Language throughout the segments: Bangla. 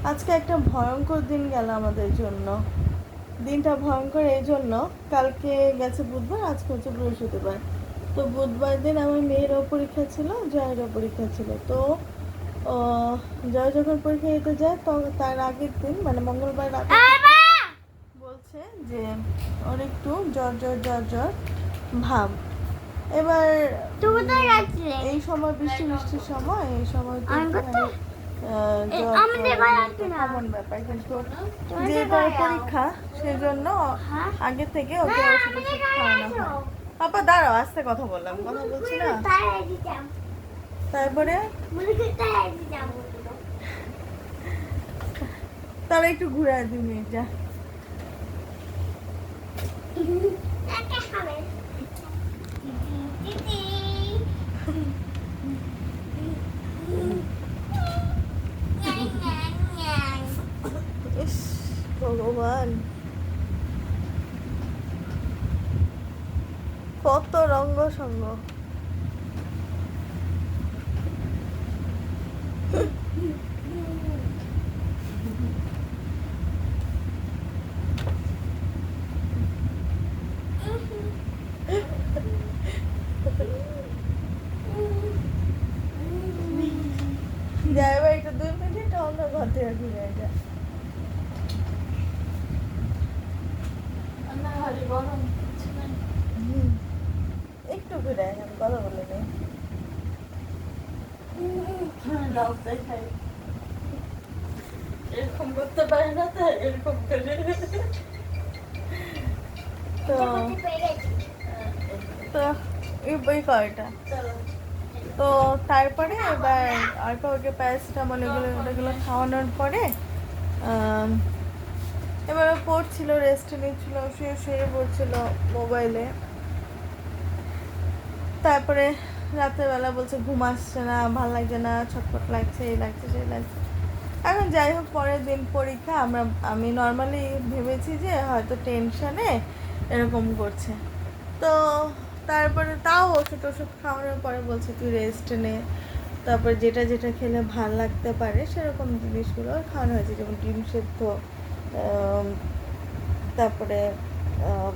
আজকে একটা ভয়ঙ্কর দিন গেল আমাদের জন্য। দিনটা ভয়ঙ্কর এই জন্য, কালকে গেছে বুধবার, আজকে হচ্ছে বৃহস্পতিবার। তো বুধবার দিন আমার মেয়েরও পরীক্ষা ছিল, জয়েরও পরীক্ষা ছিল। তো জয় যখন পরীক্ষা দিতে যায় তো তার আগের দিন মানে মঙ্গলবার রাতে বলছে যে ওর একটু জ্বর জ্বর জ্বর জ্বর ভাব। এবার এই সময় বৃষ্টি বৃষ্টির সময়, এই সময় তো কমন ব্যাপার, কিন্তু যেহেতু পরীক্ষা সেজন্য আগে থেকে ওকে ওষুধ ওষুধ খাওয়ানো হয়। পাপা দাঁড়াও, আস্তে কথা বললাম, কথা বলছি না। তারপরে তাহলে একটু ঘুরে আসবি মেয়েটা। ইস ভগবান, কত রঙ্গ সঙ্গ। যাই বাড়িটা 2 মিনিট অন্য ঘর থেকে ঘুরে যায়। একটু ঘুরে আমি কথা বলে নেই। এরকম করতে পারে না, তো এরকম করে। তো তো এই কয়টা তো তারপরে এবার আর কাউকে প্যারাসিটামল এগুলো খাওয়ানোর পরে এবার পড়ছিল, রেস্ট নিচ্ছিল, শুয়ে শুয়ে পড়ছিল মোবাইলে। তারপরে রাত্রেবেলা বলছে ঘুম আসছে না, ভাল লাগছে না, ছটফট লাগছে, এই লাগছে সেই লাগছে। এখন যাই হোক, পরের দিন পরীক্ষা, আমি নর্মালি ভেবেছি যে হয়তো টেনশনে এরকম করছে। তো তারপরে তাও ওষুধ খাওয়ানোর পরে বলছে তুই রেস্ট নে, তারপর যেটা যেটা খেলে ভাল লাগতে পারে সেরকম জিনিসগুলো খাওয়ানো হয়েছে, যেমন ডিম সেদ্ধ, তারপরে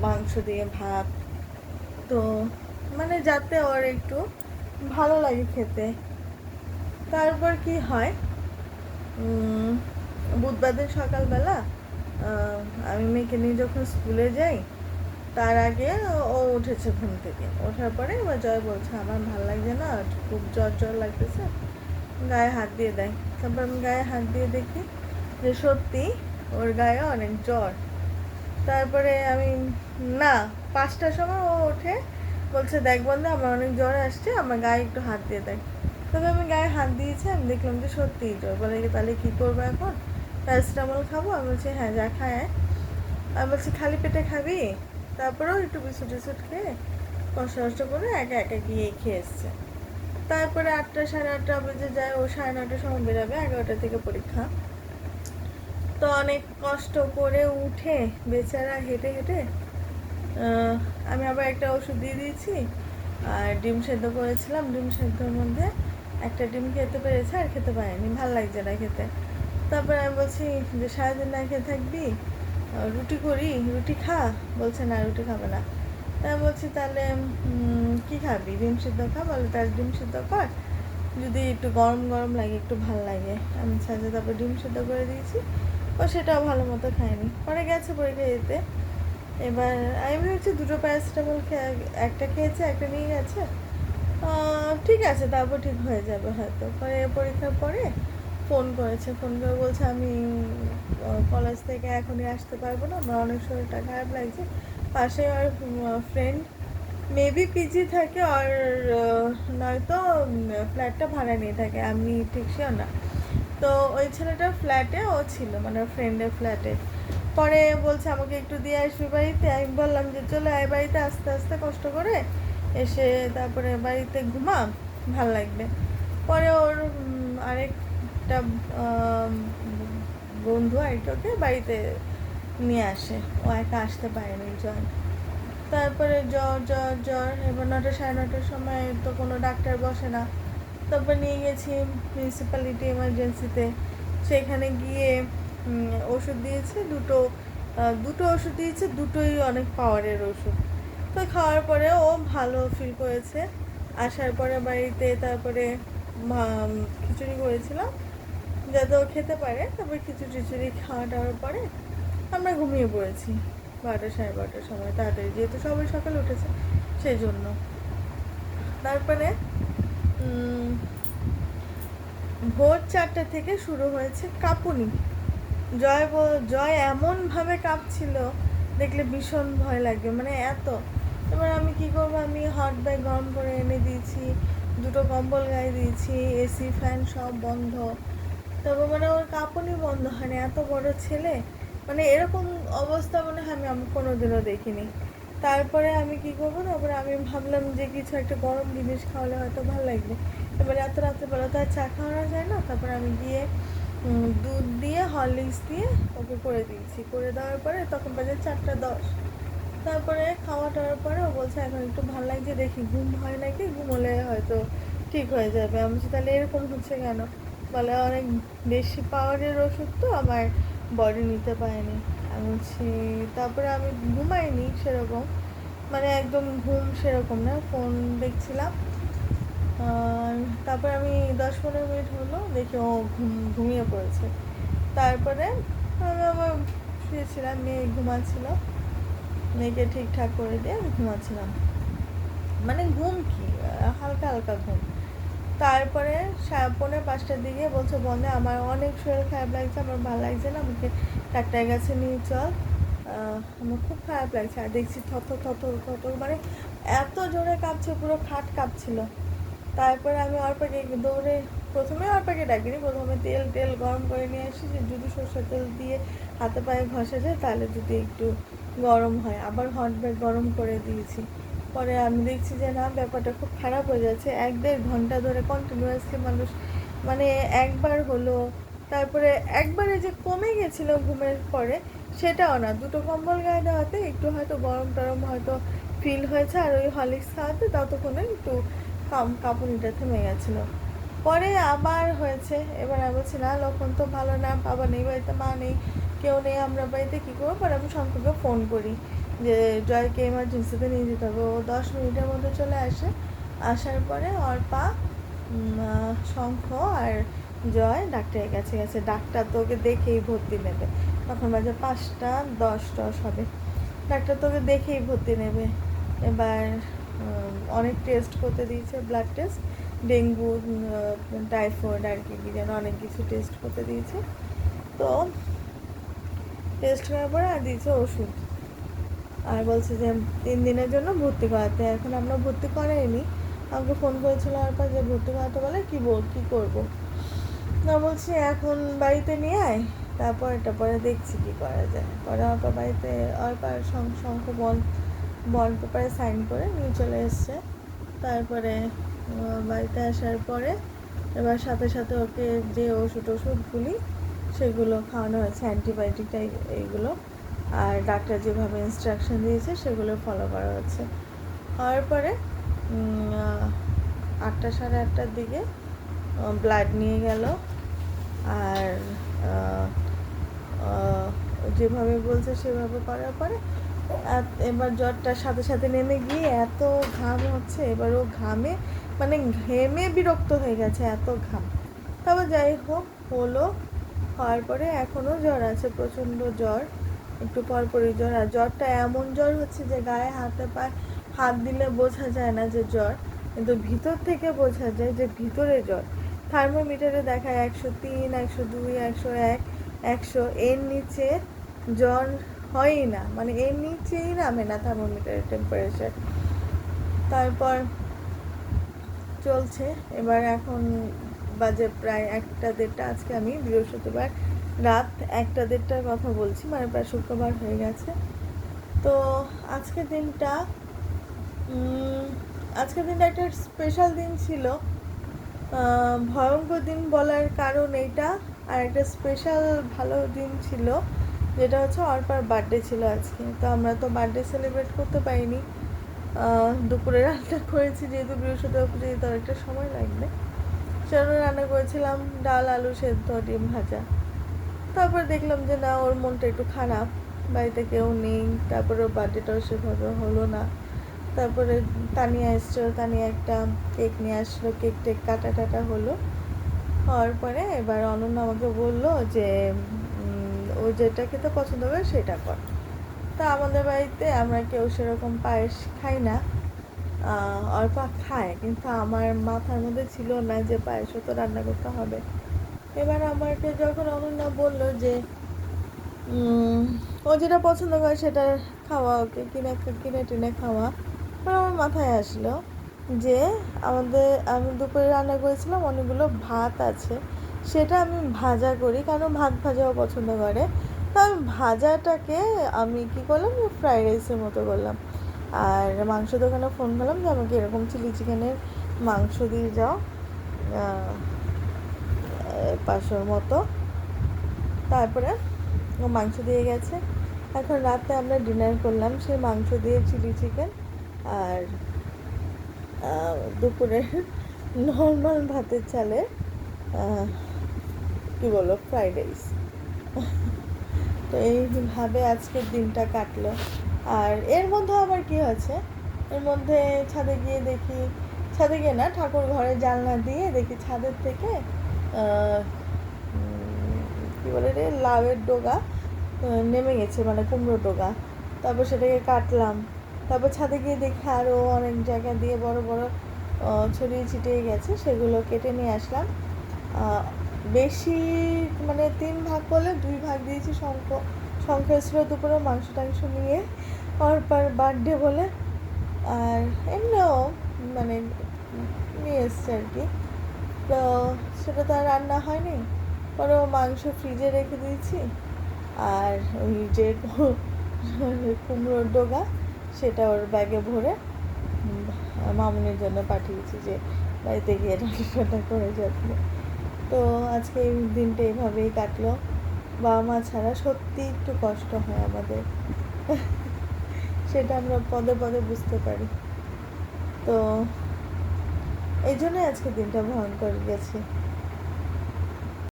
মাংস দিয়ে ভাত। তো মানে যাতে ওর একটু ভালো লাগে খেতে। তারপর কি হয়, বুধবার দিন সকালবেলা আমি মেয়েকে নিয়ে যখন স্কুলে যাই তার আগে ও উঠেছে ঘুম থেকে। ওঠার পরে এবার জয় বলছে আমার ভালো লাগছে না, খুব জ্বর জ্বর লাগতেছে, গায়ে হাত দিয়ে দেয়। তারপর আমি গায়ে হাত দিয়ে দেখি যে সত্যি ওর গায়ে অনেক জ্বর। তারপরে আমি না 5টার সময় ও ওঠে, বলছে দেখ বন্ধু আমার অনেক জ্বর আসছে, আমার গায়ে একটু হাত দিয়ে দেয়। তবে আমি গায়ে হাত দিয়েছি, আমি দেখলাম যে সত্যিই জ্বর। বলে তাহলে কী করবো এখন, প্যারাসিটামল খাবো? আমি বলছি হ্যাঁ যা খায়। আমি বলছি খালি পেটে খাবি? তারপরেও একটু বিস্কুট টিস্কুট খেয়ে কষ্ট কষ্ট করে একা একা গিয়ে খেয়ে এসছে। তারপরে 8টা 8:30 বেজে যায়, ও 9:30টার সময় বেরোবে, 11টা থেকে পরীক্ষা। তো অনেক কষ্ট করে উঠে বেচারা হেঁটে হেঁটে আমি আবার একটা ওষুধ দিয়ে দিয়েছি, আর ডিম সেদ্ধ করেছিলাম, ডিম সেদ্ধর মধ্যে একটা ডিম খেতে পেরেছে, আর খেতে পারেনি, ভাল লাগছে না খেতে। তারপরে আমি বলছি যে সারাদিন না খেয়ে থাকবি, রুটি করি, রুটি খা। বলছে না রুটি খাবে না। তাই বলছি তাহলে কী খাবি, ডিম সেদ্ধ খা। বলে তার ডিম সেদ্ধ কর, যদি একটু গরম গরম লাগে একটু ভাল লাগে। আমি সাথে তারপর ডিম সেদ্ধ করে দিয়েছি, ও সেটাও ভালো মতো খায়নি, পরে গেছে পরীক্ষা দিতে। এবার আমি ভেবেছি 2টো প্যারাসিটামল একটা খেয়েছে, একটা নিয়ে গেছে, ঠিক আছে তারপর ঠিক হয়ে যাবে হয়তো। পরে পরীক্ষার পরে ফোন করেছে, ফোন করে বলছে আমি কলেজ থেকে এখনই আসতে পারবো না, আমার অনেক শরীরটা খারাপ লাগছে। পাশে আর ফ্রেন্ড মেবি পিজি থাকে, আর নয়তো ফ্ল্যাটটা ভাড়া নিয়ে থাকে, আমি ঠিক শিওর না। তো ওই ছেলেটার ফ্ল্যাটে ও ছিল, মানে ফ্রেন্ডের ফ্ল্যাটে। পরে বলছে আমাকে একটু দিয়ে আসবি বাড়িতে। আমি বললাম যে চলে আয় বাড়িতে, আস্তে আস্তে কষ্ট করে এসে তারপরে বাড়িতে ঘুমা, ভাল লাগবে। পরে ওর আরেকটা বন্ধু আরেকটাকে বাড়িতে নিয়ে আসে, ও একা আসতে পারেনি জয়। তারপরে জ্বর জ্বর জ্বর, এবার 9টা 9:30টার সময় তো কোনো ডাক্তার বসে না। তারপর নিয়ে গেছি মিউনিসিপ্যালিটি এমার্জেন্সিতে, সেখানে গিয়ে ওষুধ দিয়েছে দুটো ওষুধ দিয়েছে, দুটোই অনেক পাওয়ারের ওষুধ। তো খাওয়ার পরে ও ভালো ফিল করেছে। আসার পরে বাড়িতে তারপরে খিচুড়ি করেছিলাম যাতে ও খেতে পারে। তারপর খিচুড়ি খাওয়া দাওয়ার পরে আমরা ঘুমিয়ে পড়েছি 12:30 সময়, তাড়াতাড়ি, যেহেতু সবাই সকালে উঠেছে সেই জন্য। তারপরে ভোর 4টা থেকে শুরু হয়েছে কাঁপুনি। জয় এমনভাবে কাঁপছিল, দেখলে ভীষণ ভয় লাগবে, মানে এত। এবার আমি কি করবো, আমি হট ব্যাগ গরম করে এনে দিয়েছি, দুটো কম্বল গায়ে দিয়েছি, এসি ফ্যান সব বন্ধ। তবে মানে ওর কাঁপুনি বন্ধ হয়নি, এত বড় ছেলে, মানে এরকম অবস্থা মনে হয় আমি কোনোদিনও দেখিনি। তারপরে আমি কি করবো, তারপরে আমি ভাবলাম যে কিছু একটা গরম জিনিস খাওয়ালে হয়তো ভালো লাগবে। এবার এত রাত্রেবেলা তো আর চা খাওয়ানো যায় না। তারপরে আমি গিয়ে দুধ দিয়ে হরলিক্স দিয়ে ওকে করে দিয়েছি। করে দেওয়ার পরে তখন বাজে 4:10। তারপরে খাওয়া টাওয়ার পরে ও বলছে এখন একটু ভালো লাগছে, দেখি ঘুম হয় নাকি, ঘুমোলে হয়তো ঠিক হয়ে যাবে। আমি বলছি তাহলে এরকম হচ্ছে কেন? বলে অনেক বেশি পাওয়ারের ওষুধ তো আমার বডি নিতে পারেনি। আমি বলছি, তারপরে আমি ঘুমাইনি সেরকম, মানে একদম ঘুম সেরকম না, ফোন দেখছিলাম। তারপরে আমি 10-15 মিনিট হলো, দেখি ও ঘুমিয়ে পড়েছে। তারপরে আমি আবার শুয়েছিলাম, মেয়ে ঘুমাচ্ছিল, মেয়েকে ঠিকঠাক করে দিয়ে আমি ঘুমাচ্ছিলাম, মানে ঘুম কি, হালকা হালকা ঘুম। তারপরে 4:45টার দিকে বলছে বন্ধে আমার অনেক শরীর খারাপ লাগছে, আমার ভালো লাগছে না, আমাকে ডাক্তারের কাছে নিয়ে চল, আমার খুব খারাপ লাগছে। আর দেখছি থথর থথর থথর, মানে এত জোরে কাঁপছে, পুরো খাট কাঁপছিল। তারপরে আমি অর্পাকে দৌড়ে, প্রথমে অর্পাকে ডাকিনি, প্রথমে তেল গরম করে নিয়ে আসি, যে যদি সরষের তেল দিয়ে হাতে পায়ে ঘষা যায় তাহলে যদি একটু গরম হয়। আবার হট ব্যাগ গরম করে দিয়েছি। পরে আমি দেখছি যে না, ব্যাপারটা খুব খারাপ হয়ে যাচ্ছে। 1-1.5 ঘন্টা ধরে কন্টিনিউয়াসলি মানুষ, মানে একবার হলো, তারপরে একবারে যে কমে গেছিলো ঘুমের পরে সেটাও না, দুটো কম্বল গায়ে দেওয়াতে একটু হয়তো গরম টরম হয়তো ফিল হয়েছে, আর ওই হরলিক্স খাওয়াতে ততক্ষণে একটু কাঁপুনিটা থেমে গেছিলো। পরে আবার হয়েছে। এবার আমি বলছি না, লক্ষণ তো ভালো না, বাবা নেই বাড়িতে, মা নেই, কেউ নেই আমরা বাড়িতে, কী করবো? পরে আমি শঙ্করকে ফোন করি যে জয়কে এমার্জেন্সিতে নিয়ে যেতে হবে। ও 10 মিনিটের মধ্যে চলে আসে। আসার পরে অর্পা, শঙ্খ আর জয় ডাক্তারের কাছে গেছে। ডাক্তার তো ওকে দেখেই ভর্তি নেবে, তখন বাজে 5:10 হবে। ডাক্তার তোকে দেখেই ভর্তি নেবে। এবার অনেক টেস্ট করতে দিয়েছে, ব্লাড টেস্ট, ডেঙ্গু, টাইফয়েড আর কি যেন অনেক কিছু টেস্ট করতে দিয়েছে। তো টেস্ট করার পরে আর দিয়েছে ওষুধ, আর বলছে যে 3 দিনের জন্য ভর্তি করাতে। এখন আমরা ভর্তি করাইনি, আমাকে ফোন করেছিল আর যে ভর্তি করাতে বলে কী করবো। না, বলছি এখন বাড়িতে নিয়ে আয়, তারপর এটা পরে দেখছি কী করা যায়। পরে অল্প বাড়িতে অল্প শঙ্খ বন্ড পেপারে সাইন করে নিয়ে চলে এসছে। তারপরে বাড়িতে আসার পরে এবার সাথে সাথে ওকে যে ওষুধগুলি সেগুলো খাওয়ানো হয়েছে, অ্যান্টিবায়োটিক টাইপ এইগুলো, আর ডাক্তার যেভাবে ইনস্ট্রাকশন দিয়েছে সেগুলো ফলো করা হচ্ছে। হওয়ার পরে 8টা, 8:30টার দিকে ব্লাড নিয়ে গেল, আর যেভাবে বলছে সেভাবে করার পরে এবার জ্বরটার সাথে সাথে নেমে গিয়ে এত ঘাম হচ্ছে। এবার ও ঘামে, মানে ঘেমে বিরক্ত হয়ে গেছে, এত ঘাম। তবে যাই হোক হলো। হওয়ার পরে এখনও জ্বর আছে, প্রচণ্ড জ্বর, একটু পরপরই জ্বর। আর জ্বরটা এমন জ্বর হচ্ছে যে গায়ে হাতে পায়ে হাত দিলে বোঝা যায় না যে জ্বর, কিন্তু ভিতর থেকে বোঝা যায় যে ভিতরে জ্বর। থার্মোমিটারে দেখায় 103, 102, 101, 100, এর নিচে জ্বর হয়ই না, মানে এর নিচেই নামে না থার্মোমিটারের টেম্পারেচার। তারপর চলছে। এবার এখন বাজে প্রায় 1টা-1:30, আজকে আমি বৃহস্পতিবার রাত 1টা-1:30টার কথা বলছি, মানে প্রায় শুক্রবার হয়ে গেছে। তো আজকের দিনটা একটা স্পেশাল দিন ছিল। ভয়ঙ্কর দিন বলার কারণ এইটা, আর একটা স্পেশাল ভালো দিন ছিল, যেটা হচ্ছে অর্পার বার্থডে ছিল আজকে। তো আমরা তো বার্থডে সেলিব্রেট করতে পারিনি, দুপুরে রান্না করেছি, যেহেতু বৃহস্পতিবার পুজো দিতে অনেকটা সময় লাগবে, সেজন্য রান্না করেছিলাম ডাল, আলু সেদ্ধ, ডিম ভাজা। তারপর দেখলাম যে না, ওর মনটা একটু খারাপ, বাড়িতে কেউ নেই, তারপরে ওর বার্থডেটাও সেভাবে হলো না। তারপরে তানিয়া এসছিল, তানিয়া একটা কেক নিয়ে আসলো, কেক টেক কাটা টাটা হলো। হওয়ার পরে এবার অনন্যা আমাকে বললো যে ও যেটা খেতে পছন্দ করে সেটা কর। তা আমাদের বাড়িতে আমরা কেউ সেরকম পায়েস খাই না, অর্পা খায়, কিন্তু আমার মাথার মধ্যে ছিল না যে পায়েসও তো রান্না করতে হবে। এবার আমাকে যখন অনন্যা বললো যে ও যেটা পছন্দ করে সেটা খাওয়া, ওকে কিনে টিনে খাওয়া, আর আমার মাথায় আসলো যে আমি দুপুরে রান্না করেছিলাম অনেকগুলো ভাত আছে, সেটা আমি ভাজা করি, কারণ ভাত ভাজাও পছন্দ করে। তো আমি ভাজাটাকে আমি কী করলাম, ফ্রাইড রাইসের মতো করলাম। আর মাংস দোকানে ফোন করলাম যে আমাকে এরকম চিলি চিকেনের মাংস দিয়ে যাও 500 মতো। তারপরে ও মাংস দিয়ে গেছে। এখন রাতে আমরা ডিনার করলাম সেই মাংস দিয়ে চিলি চিকেন, আর দুপুরের নর্মাল ভাতের চালে কী বলো, ফ্রাইড রাইস। তো এইভাবে আজকের দিনটা কাটলো। আর এর মধ্যে আবার কি হয়েছে, এর মধ্যে ছাদে গিয়ে দেখি, ছাদে গিয়ে না, ঠাকুর ঘরে জানলা দিয়ে দেখি ছাদের থেকে কী বলে রে, লাউয়ের ডগা নেমে গেছে, মানে কুমড়োর ডগা। তারপর সেটাকে কাটলাম। তারপর ছাদে গিয়ে দেখি আরও অনেক জায়গা দিয়ে বড় বড় ছড়িয়ে ছিটিয়ে গেছে, সেগুলো কেটে নিয়ে আসলাম। বেশি মানে 3 ভাগ করলে 2 ভাগ দিয়েছি শঙ্খ এসেছিলো দুপুরে মাংস টাংস নিয়ে, অর্পার বার্থডে বলে। আর এমনিও মানে নিয়ে এসছে আর কি, তো সেটা তো আর রান্না হয়নি। পরে মাংস ফ্রিজে রেখে দিয়েছি, আর ওই যে কুমড়োর ডগা সেটা ওর ব্যাগে ভরে মামুনির জন্য পাঠিয়েছি, যে বাড়িতে গিয়ে রান্না করে যাবে। তো আজকে এই দিনটা এইভাবেই কাটলো। বাবা মা ছাড়া সত্যি একটু কষ্ট হয় আমাদের, সেটা আমরা পদে পদে বুঝতে পারি। তো এই জন্যই আজকে দিনটা ভয়ঙ্কর গেছে।